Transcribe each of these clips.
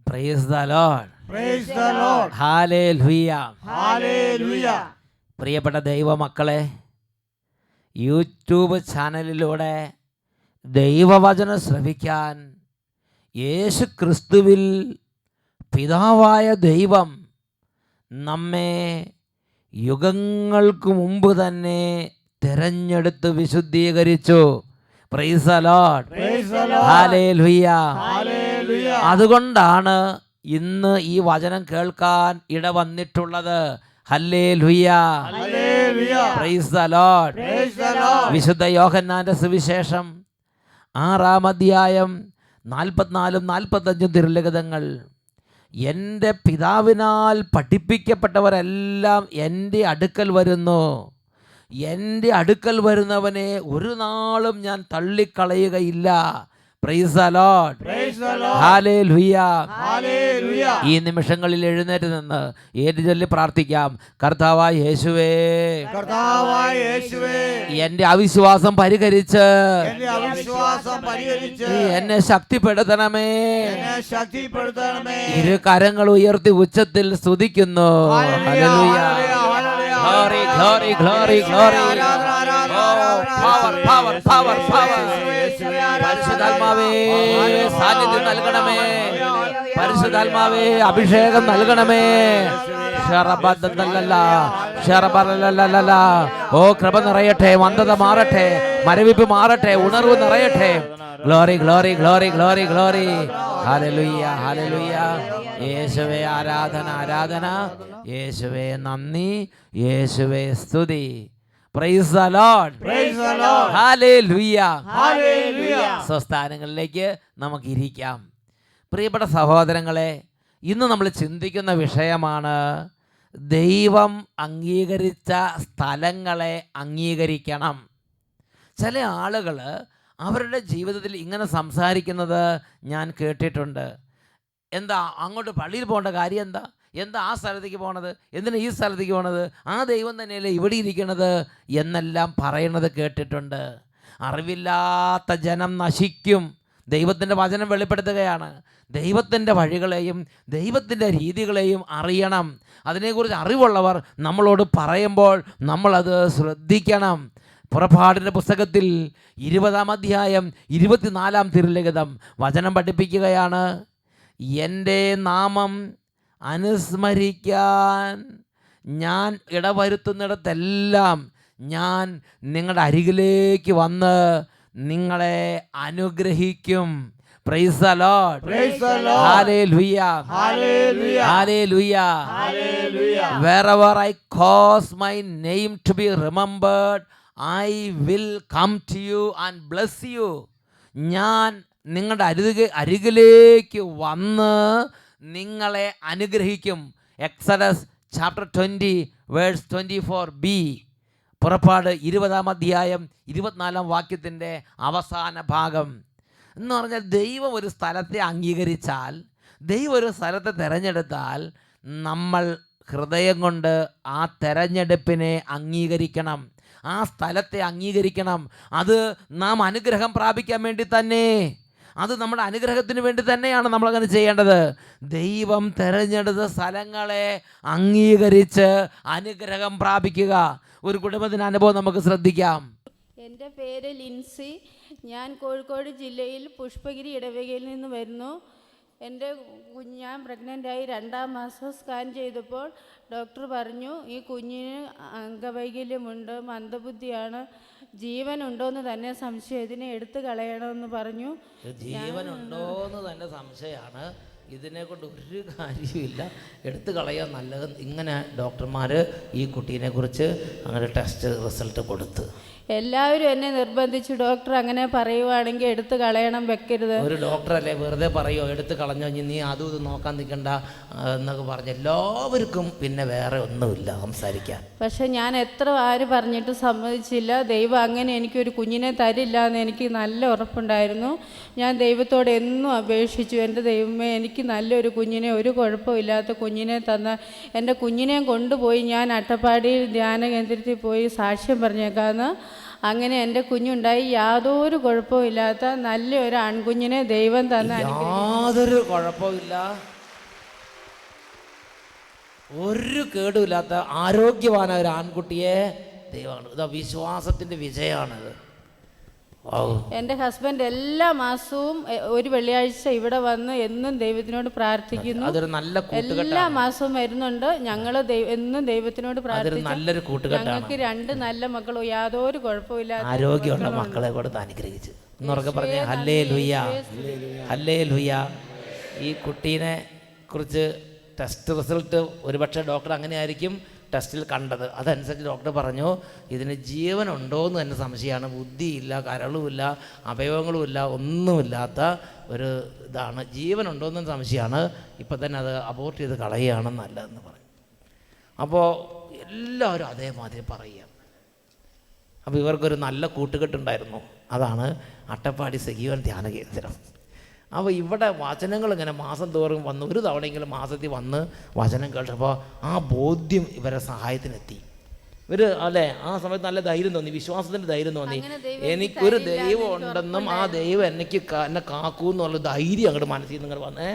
Praise the Lord. Praise the Lord. Hallelujah. Hallelujah. പ്രിയപ്പെട്ട ദൈവമക്കളെ, YouTube ചാനലിലൂടെ ദൈവവചനം ശ്രവിക്കാൻ യേശു ക്രിസ്തുവിൽ പിതാവായ ദൈവം നമ്മെ യുഗങ്ങൾക്ക് മുമ്പ് തന്നെ തിരഞ്ഞെടുത്ത് വിശുദ്ധീകരിച്ചു. Price the Lord. Praise the Lord. Hallelujah. Hallelujah. അതുകൊണ്ടാണ് ഇന്ന് ഈ വചനം കേൾക്കാൻ ഇടവന്നിട്ടുള്ളത്. Hallelujah. Hallelujah. Price the Lord. Praise the Lord. വിശുദ്ധ യോഹന്നാന്റെ സുവിശേഷം 6-ാം അധ്യായം 44-45 തിരുലിഖിതങ്ങൾ. എൻ്റെ പിതാവിനാൽ പഠിപ്പിക്കപ്പെട്ടവരെല്ലാം എൻ്റെ അടുക്കൽ വരുന്നു, എൻ്റെ അടുക്കൽ വരുന്നവനെ ഒരു നാളും ഞാൻ തള്ളിക്കളയുകയില്ല. Price the Lord. Praise the Lord. Hallelujah. Hallelujah. ഈ നിമിഷങ്ങളിൽ എഴുന്നേറ്റ് നിന്ന് ഏറ്റുചൊല്ലി പ്രാർത്ഥിക്കാം. കർത്താവായ യേശുവേ, കർത്താവായ യേശുവേ, എൻ്റെ അവിശ്വാസം പരിഹരിച്ച് എന്റെ അവിശ്വാസം പരിഹരിച്ച് എന്നെ ശക്തിപ്പെടുത്തണമേ. എന്നെ ശക്തിപ്പെടുത്തണമേ. ഇരു കരങ്ങൾ ഉയർത്തി ഉച്ചത്തിൽ സ്തുതിക്കുന്നു. Hallelujah. Glory, glory, glory, glory. Power, power, power, power. പരിശുദ്ധാത്മാവേ സാന്നിധ്യം നൽകണമേ. പരിശുദ്ധാത്മാവേ അഭിഷേകം നൽകണമേ. ഓ കൃപ നിറയട്ടെ, മന്ദത മാറട്ടെ, മരവിപ്പ് മാറട്ടെ, ഉണർവ് നിറയട്ടെ. Glory glory glory glory glory. Hallelujah hallelujah. യേശുവേ ആരാധന ആരാധന, യേശുവേ നന്ദി, യേശുവേ സ്തുതി. Price the Lord. Praise the Lord. Hallelujah. Hallelujah. സ്വസ്ഥാനങ്ങളിലേക്ക് നമുക്ക് ഇരിക്കാം. പ്രിയപ്പെട്ട സഹോദരങ്ങളെ, ഇന്ന് നമ്മൾ ചിന്തിക്കുന്ന വിഷയമാണ് ദൈവം അംഗീകരിച്ച സ്ഥലങ്ങളെ അംഗീകരിക്കണം. ചില ആളുകൾ അവരുടെ ജീവിതത്തിൽ ഇങ്ങനെ സംസാരിക്കുന്നത് ഞാൻ കേട്ടിട്ടുണ്ട്. എന്താ അങ്ങോട്ട് പള്ളിയിൽ പോകേണ്ട കാര്യം എന്താ? എന്താ ആ സ്ഥലത്തേക്ക് പോകണത്? എന്തിനാ ഈ സ്ഥലത്തേക്ക് പോകണത്? ആ ദൈവം തന്നെയല്ലേ ഇവിടെ ഇരിക്കണത് എന്നെല്ലാം പറയണത് കേട്ടിട്ടുണ്ട്. അറിവില്ലാത്ത ജനം നശിക്കും. ദൈവത്തിൻ്റെ വചനം വെളിപ്പെടുത്തുകയാണ്. ദൈവത്തിൻ്റെ വഴികളെയും ദൈവത്തിൻ്റെ രീതികളെയും അറിയണം. അതിനെക്കുറിച്ച് അറിവുള്ളവർ നമ്മളോട് പറയുമ്പോൾ നമ്മളത് ശ്രദ്ധിക്കണം. പുറപ്പാടിൻ്റെ പുസ്തകത്തിൽ 20-ാം അധ്യായം 24-ാം തിരുലിഖിതം വചനം പഠിപ്പിക്കുകയാണ്. എൻ്റെ നാമം അനുസ്മരിക്കാൻ ഞാൻ ഇടവരുത്തുന്നിടത്തെല്ലാം ഞാൻ നിങ്ങളുടെ അരികിലേക്ക് വന്ന് നിങ്ങളെ അനുഗ്രഹിക്കും. Price the Lord. Praise the Lord. Hallelujah. Hallelujah. Hallelujah. Hallelujah. Wherever I cause my name to be remembered, I will come to you and bless you. ഞാൻ നിങ്ങളുടെ അരികിലേക്ക് വന്ന് നിങ്ങളെ അനുഗ്രഹിക്കും. Exodus chapter 20 verse 24b. പുറപ്പാട് 20-ാം അധ്യായം 24-ാം വാക്യത്തിൻ്റെ അവസാന ഭാഗം എന്ന് പറഞ്ഞാൽ, ദൈവം ഒരു സ്ഥലത്തെ അംഗീകരിച്ചാൽ, ദൈവം ഒരു സ്ഥലത്തെ തിരഞ്ഞെടുത്താൽ നമ്മൾ ഹൃദയം കൊണ്ട് ആ തെരഞ്ഞെടുപ്പിനെ അംഗീകരിക്കണം, ആ സ്ഥലത്തെ അംഗീകരിക്കണം. അത് നാം അനുഗ്രഹം പ്രാപിക്കാൻ വേണ്ടി തന്നെ, അത് നമ്മുടെ അനുഗ്രഹത്തിന് വേണ്ടി തന്നെയാണ് നമ്മളങ്ങനെ ചെയ്യേണ്ടത്. ദൈവം തിരഞ്ഞെടുത്ത സ്ഥലങ്ങളെ അംഗീകരിച്ച് അനുഗ്രഹം പ്രാപിക്കുക. ഒരു കുടുംബത്തിൻ്റെ അനുഭവം നമുക്ക് ശ്രദ്ധിക്കാം. എൻ്റെ പേര് ലിൻസി. ഞാൻ കോഴിക്കോട് ജില്ലയിൽ പുഷ്പഗിരി ഇടവകയിൽ നിന്ന് വരുന്നു. എൻ്റെ ഞാൻ പ്രഗ്നൻ്റായി 2-ാം മാസം സ്കാൻ ചെയ്തപ്പോൾ ഡോക്ടർ പറഞ്ഞു, ഈ കുഞ്ഞിന് അംഗവൈകല്യമുണ്ട്, മന്ദബുദ്ധിയാണ്, ജീവനുണ്ടോയെന്ന് തന്നെ സംശയം, ഇതിനെ എടുത്തു കളയണമെന്ന് പറഞ്ഞു. ജീവനുണ്ടോയെന്ന് തന്നെ സംശയമാണ്, ഇതിനെ കൊണ്ട് ഒരു കാര്യമില്ല, എടുത്തു കളയാൻ നല്ലത്. ഇങ്ങനെ ഡോക്ടർമാർ ഈ കുട്ടീനെക്കുറിച്ച് അങ്ങനെ ടെസ്റ്റ് റിസൾട്ട് കൊടുത്ത് എല്ലാവരും എന്നെ നിർബന്ധിച്ചു, ഡോക്ടർ അങ്ങനെ പറയുവാണെങ്കിൽ എടുത്തു കളയണം, വെക്കരുത്. ഒരു ഡോക്ടറല്ലേ വെറുതെ പറയുമോ എടുത്ത് കളഞ്ഞോ നീ അതും ഇത് നോക്കാൻ നിൽക്കണ്ട എന്നൊക്കെ പറഞ്ഞ് എല്ലാവർക്കും പിന്നെ വേറെ ഒന്നുമില്ല സംസാരിക്കാൻ. പക്ഷെ ഞാൻ എത്ര ആര് പറഞ്ഞിട്ട് സമ്മതിച്ചില്ല. ദൈവം അങ്ങനെ എനിക്കൊരു കുഞ്ഞിനെ തരില്ല എന്ന് എനിക്ക് നല്ല ഉറപ്പുണ്ടായിരുന്നു. ഞാൻ ദൈവത്തോട് എന്നും അപേക്ഷിച്ചു, എൻ്റെ ദൈവമേ എനിക്ക് നല്ലൊരു കുഞ്ഞിനെ, ഒരു കുഴപ്പമില്ലാത്ത കുഞ്ഞിനെ തന്ന എൻ്റെ കുഞ്ഞിനെ കൊണ്ടുപോയി ഞാൻ അട്ടപ്പാടിയിൽ ധ്യാന കേന്ദ്രത്തിൽ പോയി സാക്ഷ്യം പറഞ്ഞേക്കാമെന്ന് അങ്ങനെ എൻ്റെ കുഞ്ഞുണ്ടായി. യാതൊരു കുഴപ്പമില്ലാത്ത നല്ലൊരു ആൺകുഞ്ഞിനെ ദൈവം തന്ന യാതൊരു കുഴപ്പമില്ല, ഒരു കേടുമില്ലാത്ത ആരോഗ്യവാനായ ഒരു ആൺകുട്ടിയെ ദൈവമാണ്. ഇതാ വിശ്വാസത്തിൻ്റെ വിജയമാണത്. എൻ്റെ ഹസ്ബൻഡ് എല്ലാ മാസവും ഒരു വെള്ളിയാഴ്ച ഇവിടെ വന്ന് എന്നും ദൈവത്തിനോട് പ്രാർത്ഥിക്കുന്നു. അതൊരു നല്ല എല്ലാ മാസവും വരുന്നുണ്ട്. ഞങ്ങൾ എന്നും ദൈവത്തിനോട് പ്രാർത്ഥിക്കുന്നു. നല്ലൊരു കൂട്ടുകെട്ടാണ്. ഞങ്ങൾക്ക് 2 നല്ല മക്കളും യാതൊരു കുഴപ്പമില്ലാത്ത ആരോഗ്യമുള്ള മക്കളെ കൊടുത്ത് അനുഗ്രഹിച്ചു എന്നുറക്കെ പറഞ്ഞ് ഹല്ലേലൂയ, ഹല്ലേലൂയ. ഈ കുട്ടീനെ കുറിച്ച് ടെസ്റ്റ് റിസൾട്ട് ഒരുപക്ഷെ ഡോക്ടർ അങ്ങനെ ആയിരിക്കും ടെസ്റ്റിൽ കണ്ടത്. അതനുസരിച്ച് ഡോക്ടർ പറഞ്ഞു ഇതിന് ജീവനുണ്ടോ എന്ന് തന്നെ സംശയമാണ്. ബുദ്ധിയില്ല, കരളുമില്ല, അവയവങ്ങളുമില്ല, ഒന്നുമില്ലാത്ത ഒരു ഇതാണ്. ജീവനുണ്ടോ എന്ന് സംശയമാണ്. ഇപ്പം തന്നെ അത് അബോർട്ട് ചെയ്ത് കളയുകയാണ് നല്ലതെന്ന് പറഞ്ഞു. അപ്പോൾ എല്ലാവരും അതേമാതിരി പറയുക. അപ്പോൾ ഇവർക്കൊരു നല്ല കൂട്ടുകെട്ടുണ്ടായിരുന്നു. അതാണ് അട്ടപ്പാടി സജീവൻ ധ്യാന കേന്ദ്രം. അപ്പോൾ ഇവിടെ വചനങ്ങൾ ഇങ്ങനെ മാസം തോറും വന്ന് ഒരു തവണയെങ്കിലും മാസത്തിൽ വന്ന് വചനം കേട്ടപ്പോൾ ആ ബോധ്യം ഇവരെ സഹായത്തിനെത്തി. ഇവർ അല്ലേ ആ സമയത്ത് നല്ല ധൈര്യം തോന്നി, വിശ്വാസത്തിൻ്റെ ധൈര്യം തോന്നി. എനിക്കൊരു ദൈവം ഉണ്ടെന്നും ആ ദൈവം എന്നെ കാക്കൂ എന്നുള്ള ധൈര്യം അങ്ങോട്ട് മനസ്സിൽ നിന്ന് ഇങ്ങോട്ട് വന്നേ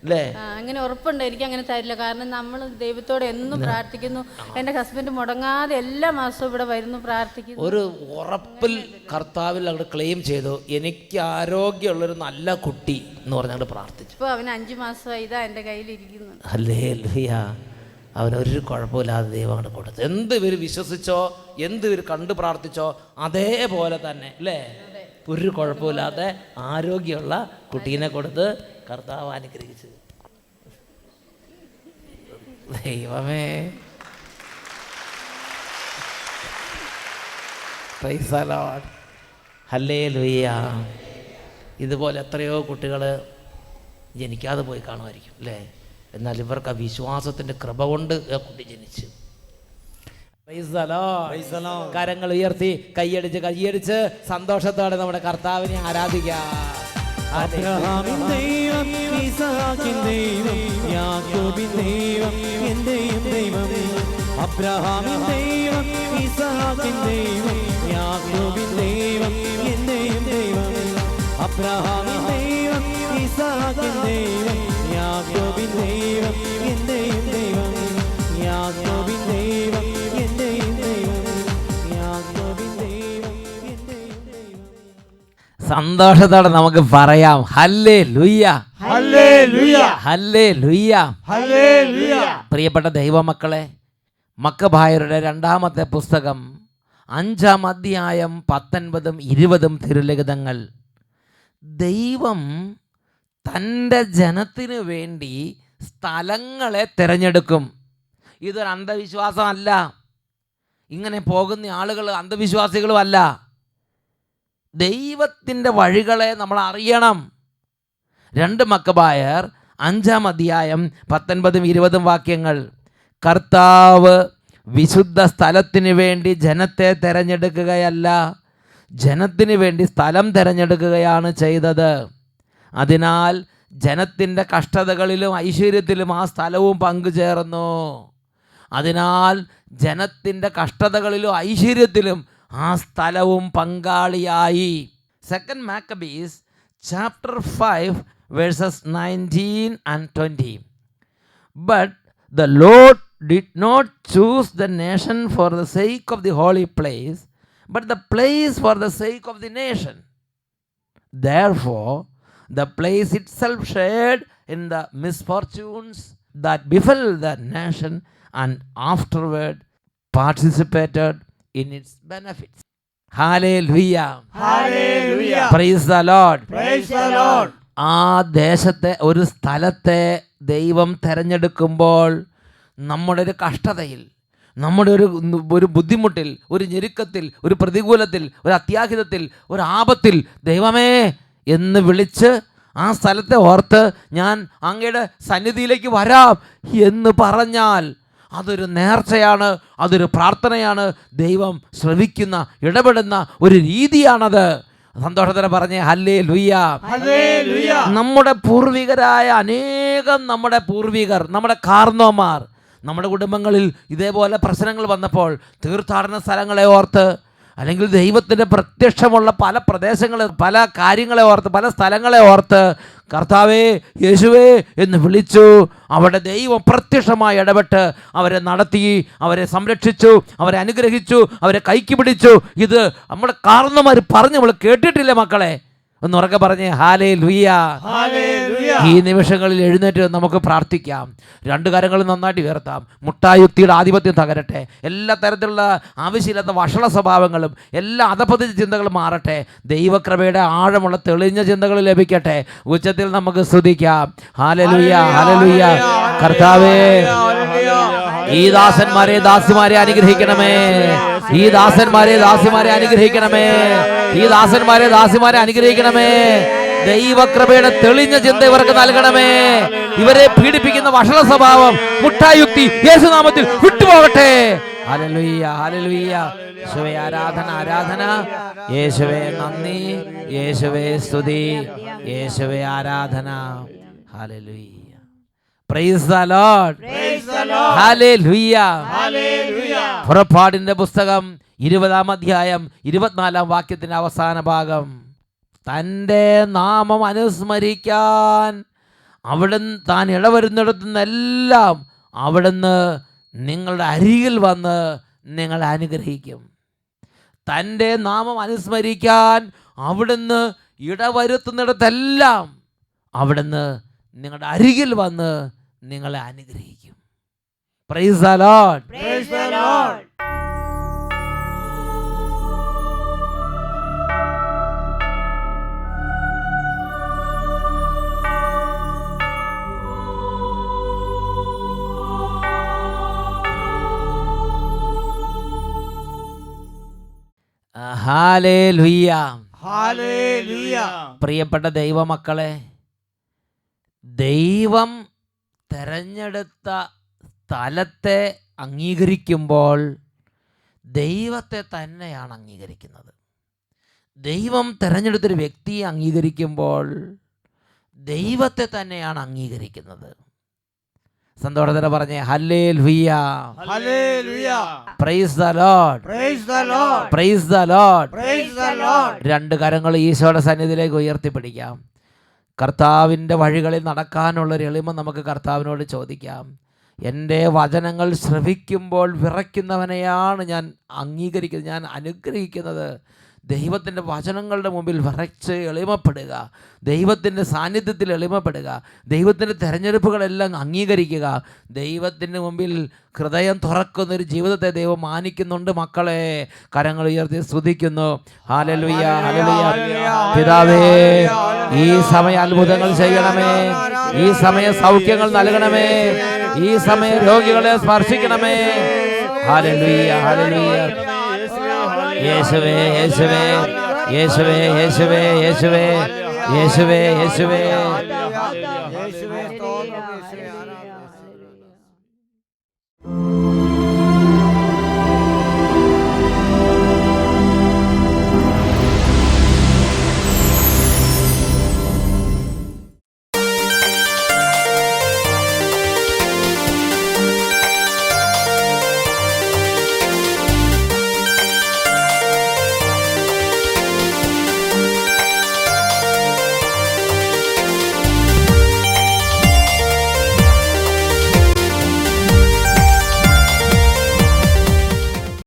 അല്ലേ. അങ്ങനെ ഉറപ്പുണ്ട്, എനിക്ക് അങ്ങനെ തരില്ല. കാരണം നമ്മൾ ദൈവത്തോട് എന്നും പ്രാർത്ഥിക്കുന്നു. എൻ്റെ ഹസ്ബൻഡ് മുടങ്ങാതെ എല്ലാ മാസവും ഇവിടെ വരുന്നു, പ്രാർത്ഥിക്കുന്നു. ഒരു ഉറപ്പിൽ കർത്താവിൽ അങ്ങോട്ട് ക്ലെയിം ചെയ്തു, എനിക്ക് ആരോഗ്യമുള്ളൊരു നല്ല കുട്ടി എന്ന് പറഞ്ഞങ്ങോട്ട് പ്രാർത്ഥിച്ചു. ഇപ്പോൾ അവന് 5 മാസമായി, ഇതാ എൻ്റെ കയ്യിലിരിക്കുന്നു. ഹല്ലേലൂയ. അവനൊരു കുഴപ്പമില്ലാതെ ദൈവം അങ്ങോട്ട് കൊടുത്തു. എന്ത് ഇവർ വിശ്വസിച്ചോ, എന്ത് ഇവർ കണ്ടു പ്രാർത്ഥിച്ചോ അതേപോലെ തന്നെ അല്ലേ, ഒരു കുഴപ്പമില്ലാതെ ആരോഗ്യമുള്ള കുട്ടീനെ കൊടുത്ത് കർത്താവ് അനുഗ്രഹിച്ചു. ദൈവമേ, പ്രൈസ് ദി ലോർഡ്, ഹല്ലേലൂയ. ഇതുപോലെ എത്രയോ കുട്ടികൾ ജനിക്കാതെ പോയി കാണുമായിരിക്കും അല്ലേ. എന്നാൽ ഇവർക്ക് ആ വിശ്വാസത്തിൻ്റെ കൃപ കൊണ്ട് ആ കുട്ടി ജനിച്ചു. കരങ്ങൾ ഉയർത്തി കൈയടിച്ച് സന്തോഷത്തോടെ നമ്മുടെ കർത്താവിനെ ആരാധിക്കാം. അബ്രഹാമിൻ ദൈവം, ഇസ്ഹാക്കിൻ ദൈവം, യാക്കോബിൻ ദൈവം, എന്റെയും ദൈവം. അബ്രഹാമിൻ ദൈവം, ഇസ്ഹാക്കിൻ ദൈവം, യാക്കോബിൻ ദൈവം, എന്റെയും ദൈവം. അബ്രഹാമിൻ ദൈവം, ഇസ്ഹാക്കിൻ ദൈവം, യാക്കോബിൻ ദൈവം, എന്റെയും ദൈവം. യാക്കോബിൻ ദൈവം, എന്റെയും ദൈവം. യാക്കോബിൻ ദൈവം, എന്റെയും ദൈവം. സന്തോഷത്തോടെ നമുക്ക് പറയാം ഹല്ലേലൂയ, ഹല്ലേലൂയ, ഹല്ലേലൂയ, ഹല്ലേലൂയ. പ്രിയപ്പെട്ട ദൈവമക്കളെ, മക്കബായരുടെ 2-ാമത്തെ പുസ്തകം 5-ാം അധ്യായം 19ഉം 20ഉം തിരുലിഖിതങ്ങൾ. ദൈവം തൻ്റെ ജനത്തിനു വേണ്ടി സ്ഥലങ്ങളെ തിരഞ്ഞെടുക്കും. ഇതൊരു അന്ധവിശ്വാസമല്ല. ഇങ്ങനെ പോകുന്ന ആളുകൾ അന്ധവിശ്വാസികളും അല്ല. ദൈവത്തിൻ്റെ വഴികളെ നമ്മൾ അറിയണം. 2 മക്കബായർ 5-ാം അധ്യായം 19ഉം 20ഉം വാക്യങ്ങൾ. കർത്താവ് വിശുദ്ധ സ്ഥലത്തിന് വേണ്ടി ജനത്തെ തിരഞ്ഞെടുക്കുകയല്ല, ജനത്തിന് വേണ്ടി സ്ഥലം തിരഞ്ഞെടുക്കുകയാണ് ചെയ്തത്. അതിനാൽ ജനത്തിൻ്റെ കഷ്ടതകളിലും ഐശ്വര്യത്തിലും ആ സ്ഥലവും പങ്കുചേർന്നു. അതിനാൽ ജനത്തിൻ്റെ കഷ്ടതകളിലും ഐശ്വര്യത്തിലും ആ സ്ഥലവും പങ്കാളിയായി. 2 Maccabees chapter 5 verses 19 and 20. But the Lord did not choose the nation for the sake of the holy place, but the place for the sake of the nation. Therefore, the place itself shared in the misfortunes that befell the nation and afterward participated in its benefits. Hallelujah. Hallelujah. Praise the Lord. Praise the Lord. ആ ദേശത്തെ ഒരു സ്ഥലത്തെ ദൈവം തിരഞ്ഞെടുക്കുമ്പോൾ നമ്മുടെ ഒരു കഷ്ടതയിൽ, നമ്മുടെ ഒരു ബുദ്ധിമുട്ടിൽ, ഒരു ഞെരുക്കത്തിൽ, ഒരു പ്രതികൂലത്തിൽ, ഒരു അത്യാഹിതത്തിൽ, ഒരു ആപത്തിൽ ദൈവമേ എന്ന് വിളിച്ച് ആ സ്ഥലത്തെ ഓർത്ത് ഞാൻ അങ്ങയുടെ സന്നിധിയിലേക്ക് വരാം എന്ന് പറഞ്ഞാൽ അതൊരു നേർച്ചയാണ്, അതൊരു പ്രാർത്ഥനയാണ്. ദൈവം ശ്രവിക്കുന്ന, ഇടപെടുന്ന ഒരു രീതിയാണത്. സന്തോഷത്തോടെ പറഞ്ഞേ ഹല്ലേലൂയ, ഹല്ലേലൂയ. നമ്മുടെ പൂർവികരായ അനേകം നമ്മുടെ പൂർവികർ, നമ്മുടെ കാർന്നോമാർ, നമ്മുടെ കുടുംബങ്ങളിൽ ഇതേപോലെ പ്രശ്നങ്ങൾ വന്നപ്പോൾ തീർത്ഥാടന സ്ഥലങ്ങളെ ഓർത്ത്, അല്ലെങ്കിൽ ദൈവത്തിൻ്റെ പ്രത്യക്ഷമുള്ള പല പ്രദേശങ്ങളെ, പല കാര്യങ്ങളെ ഓർത്ത്, പല സ്ഥലങ്ങളെ ഓർത്ത് കർത്താവേ, യേശുവേ എന്ന് വിളിച്ചു. അവിടെ ദൈവം പ്രത്യക്ഷമായി ഇടപെട്ട് അവരെ നടത്തി, അവരെ സംരക്ഷിച്ചു, അവരെ അനുഗ്രഹിച്ചു, അവരെ കൈക്ക് പിടിച്ചു. ഇത് നമ്മുടെ കാരണന്മാർ പറഞ്ഞ് നമ്മൾ കേട്ടിട്ടില്ല മക്കളെ. ഒന്ന് ഉറക്കെ പറഞ്ഞേ ഹല്ലേലൂയ. ഈ നിമിഷങ്ങളിൽ എഴുന്നേറ്റ് നമുക്ക് പ്രാർത്ഥിക്കാം. രണ്ട് കരങ്ങളും നന്നായിട്ട് ഉയർത്താം. മുട്ടായുക്തിയുടെ ആധിപത്യം തകരട്ടെ. എല്ലാ തരത്തിലുള്ള ആവശ്യമില്ലാത്ത വഷള സ്വഭാവങ്ങളും എല്ലാ അധപതിച്ച ചിന്തകളും മാറട്ടെ. ദൈവകൃപയുടെ ആഴമുള്ള തെളിഞ്ഞ ചിന്തകൾ ലഭിക്കട്ടെ. ഉച്ചത്തിൽ നമുക്ക് സ്തുതിക്കാം. Hallelujah, hallelujah. കർത്താവേ, ഈ ദാസന്മാരെ ദാസിമാരെ അനുഗ്രഹിക്കണമേ. ഈ ദാസന്മാരെ ദാസിമാരെ അനുഗ്രഹിക്കണമേ. ഈ ദാസന്മാരെ ദാസിമാരെ അനുഗ്രഹിക്കണമേ. ദൈവകൃപയുടെ തെളിഞ്ഞ ചിന്ത ഇവർക്ക് നൽകണമേ. ഇവരെ പീഡിപ്പിക്കുന്ന വഷള സ്വഭാവം, മുട്ടായുക്തി യേശുനാമത്തിൽ വിട്ടുപോകട്ടെ. Hallelujah, hallelujah. യേശുവേ ആരാധന, ആരാധന. യേശുവേ നന്ദി, യേശുവേ സ്തുതി, യേശുവേ ആരാധന. Hallelujah. Praise the Lord. Hallelujah. പുറപ്പാടിന്റെ പുസ്തകം 20-ാം അധ്യായം 24-ാം വാക്യത്തിന്റെ അവസാന ഭാഗം. തൻ്റെ നാമം അനുസ്മരിക്കാൻ അവിടുന്ന് താൻ ഇടവരുന്നിടത്തുനിന്നെല്ലാം അവിടുന്ന് നിങ്ങളുടെ അരികിൽ വന്ന് നിങ്ങളെ അനുഗ്രഹിക്കും. തൻ്റെ നാമം അനുസ്മരിക്കാൻ അവിടുന്ന് ഇടവരുത്തുന്നിടത്തെല്ലാം അവിടുന്ന് നിങ്ങളുടെ അരികിൽ വന്ന് നിങ്ങളെ അനുഗ്രഹിക്കും. Price the Lord. Price the Lord. Hallelujah. Hallelujah. പ്രിയപ്പെട്ട ദൈവമക്കളെ, ദൈവം തെരഞ്ഞെടുത്ത സ്ഥലത്തെ അംഗീകരിക്കുമ്പോൾ ദൈവത്തെ തന്നെയാണ് അംഗീകരിക്കുന്നത്. ദൈവം തെരഞ്ഞെടുത്തൊരു വ്യക്തിയെ അംഗീകരിക്കുമ്പോൾ ദൈവത്തെ തന്നെയാണ് അംഗീകരിക്കുന്നത്. സന്തോഷത്തോടെ പറഞ്ഞേ hallelujah. Hallelujah. Praise the Lord. Price the Lord. Price the Lord. Price the Lord. രണ്ട് കരങ്ങൾ ഈശോയുടെ സന്നിധിയിലേക്ക് ഉയർത്തിപ്പിടിക്കാം. കർത്താവിൻ്റെ വഴികളിൽ നടക്കാനുള്ളൊരു എളിമ നമുക്ക് കർത്താവിനോട് ചോദിക്കാം. എൻ്റെ വചനങ്ങൾ ശ്രവിക്കുമ്പോൾ വിറയ്ക്കുന്നവനെയാണ് ഞാൻ അംഗീകരിക്കുന്നത്, ഞാൻ അനുഗ്രഹിക്കുന്നത്. ദൈവത്തിൻ്റെ വചനങ്ങളുടെ മുമ്പിൽ വിറച്ച് എളിമപ്പെടുക, ദൈവത്തിൻ്റെ സാന്നിധ്യത്തിൽ എളിമപ്പെടുക, ദൈവത്തിൻ്റെ തിരഞ്ഞെടുപ്പുകളെല്ലാം അംഗീകരിക്കുക. ദൈവത്തിൻ്റെ മുമ്പിൽ ഹൃദയം തുറക്കുന്നൊരു ജീവിതത്തെ ദൈവം മാനിക്കുന്നുണ്ട്. മക്കളെ, കരങ്ങൾ ഉയർത്തി സ്തുതിക്കുന്നു. Hallelujah, hallelujah. പിതാവേ, ഈ സമയം അത്ഭുതങ്ങൾ ചെയ്യണമേ. ഈ സമയം സൗഖ്യങ്ങൾ നൽകണമേ. ഈ സമയം രോഗികളെ സ്പർശിക്കണമേ. Hallelujah, hallelujah. യേശുവേ, യേശുവേ, യേശുവേ, യേശുവേ, യേശുവേ, യേശുവേ, യേശുവേ. യേശുവേ സ്തോത്രം.